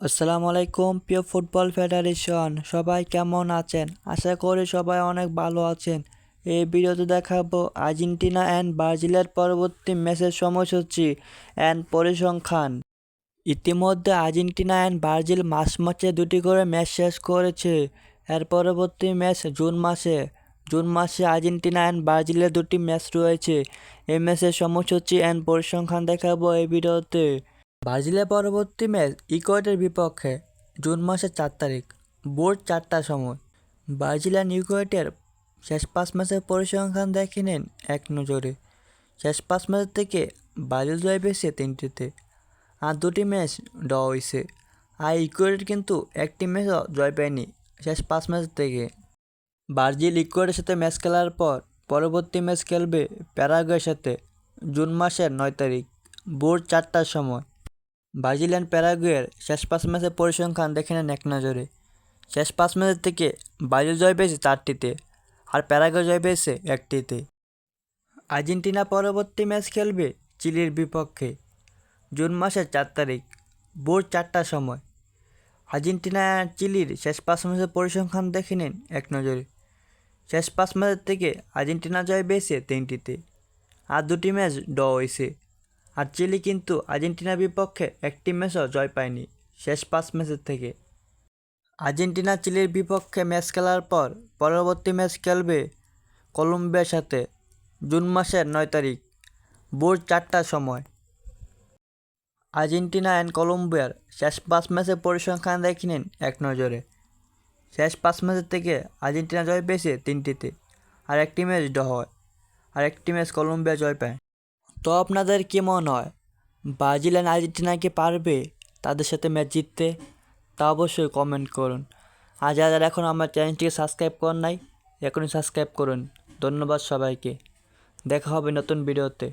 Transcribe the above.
আসসালামু আলাইকুম প্রিয় ফুটবল ফেডারেশন, সবাই কেমন আছেন? আশা করি সবাই অনেক ভালো আছেন। এই ভিডিওতে দেখাবো আর্জেন্টিনা অ্যান্ড ব্রাজিলের পরবর্তী ম্যাচের সময়সূচি অ্যান্ড পরিসংখ্যান। ইতিমধ্যে আর্জেন্টিনা অ্যান্ড ব্রাজিল মাঝে দুটি করে ম্যাচ শেষ করেছে। এর পরবর্তী ম্যাচ জুন মাসে আর্জেন্টিনা অ্যান্ড ব্রাজিলের দুটি ম্যাচ রয়েছে। এই ম্যাচের সময়সূচি অ্যান্ড পরিসংখ্যান দেখাবো এই ভিডিওতে। ব্রাজিলের পরবর্তী ম্যাচ ইকুয়েডরের বিপক্ষে জুন মাসের 4 তারিখ ভোর 4টার সময়। ব্রাজিল অ্যান্ড ইকুয়েডর শেষ 5 ম্যাচের পরিসংখ্যান দেখে নিন এক নজরে। শেষ 5 ম্যাচ থেকে ব্রাজিল জয় পেয়েছে 3টিতে, আর 2টি ম্যাচ ড্র হয়েছে। আর ইকুয়েডর কিন্তু একটি ম্যাচও জয় পায়নি শেষ 5 ম্যাচ থেকে। ব্রাজিল ইকুয়েডরের সাথে ম্যাচ খেলার পর পরবর্তী ম্যাচ খেলবে প্যারাগুয়ের সাথে জুন মাসের 9 তারিখ ভোর 4টার সময়। ব্রাজিল অ্যান্ড প্যারাগুয়ের শেষ 5 ম্যাচের পরিসংখ্যান দেখে নেন এক নজরে। শেষ 5 ম্যাচ থেকে ব্রাজিল জয় পেয়েছে 4টিতে, আর প্যারাগুয়ে জয় পেয়েছে 1টিতে। আর্জেন্টিনা পরবর্তী ম্যাচ খেলবে চিলির বিপক্ষে জুন মাসের 4 তারিখ ভোর 4টার সময়। আর্জেন্টিনা আর চিলির শেষ 5 ম্যাচের পরিসংখ্যান দেখে নিন এক নজরে। শেষ 5 ম্যাচ থেকে আর্জেন্টিনা জয় পেয়েছে 3টিতে, আর 2টি ম্যাচ ড্র হয়েছে। আর চিলি কিন্তু আর্জেন্টিনার বিপক্ষে একটি ম্যাচও জয় পায়নি শেষ 5 ম্যাচের থেকে। আর্জেন্টিনা চিলির বিপক্ষে ম্যাচ খেলার পর পরবর্তী ম্যাচ খেলবে কলম্বিয়ার সাথে জুন মাসের 9 তারিখ ভোর 4টার সময়। আর্জেন্টিনা অ্যান্ড কলম্বিয়ার শেষ 5 ম্যাচের পরিসংখ্যান দেখে নিন এক নজরে। শেষ 5 ম্যাচের থেকে আর্জেন্টিনা জয় পেয়েছে 3টিতে, আর একটি ম্যাচ ড্র হয়, আর একটি ম্যাচ কলম্বিয়া জয় পায়। তো আপনাদের কী মনে হয়, ব্রাজিল অ্যান্ড আর্জেন্টিনা কি পারবে তাদের সাথে ম্যাচ জিততে? তা অবশ্যই কমেন্ট করুন। আর যারা এখন আমার চ্যানেলটিকে সাবস্ক্রাইব করেন নাই, এখনই সাবস্ক্রাইব করুন। ধন্যবাদ সবাইকে। দেখা হবে নতুন ভিডিওতে।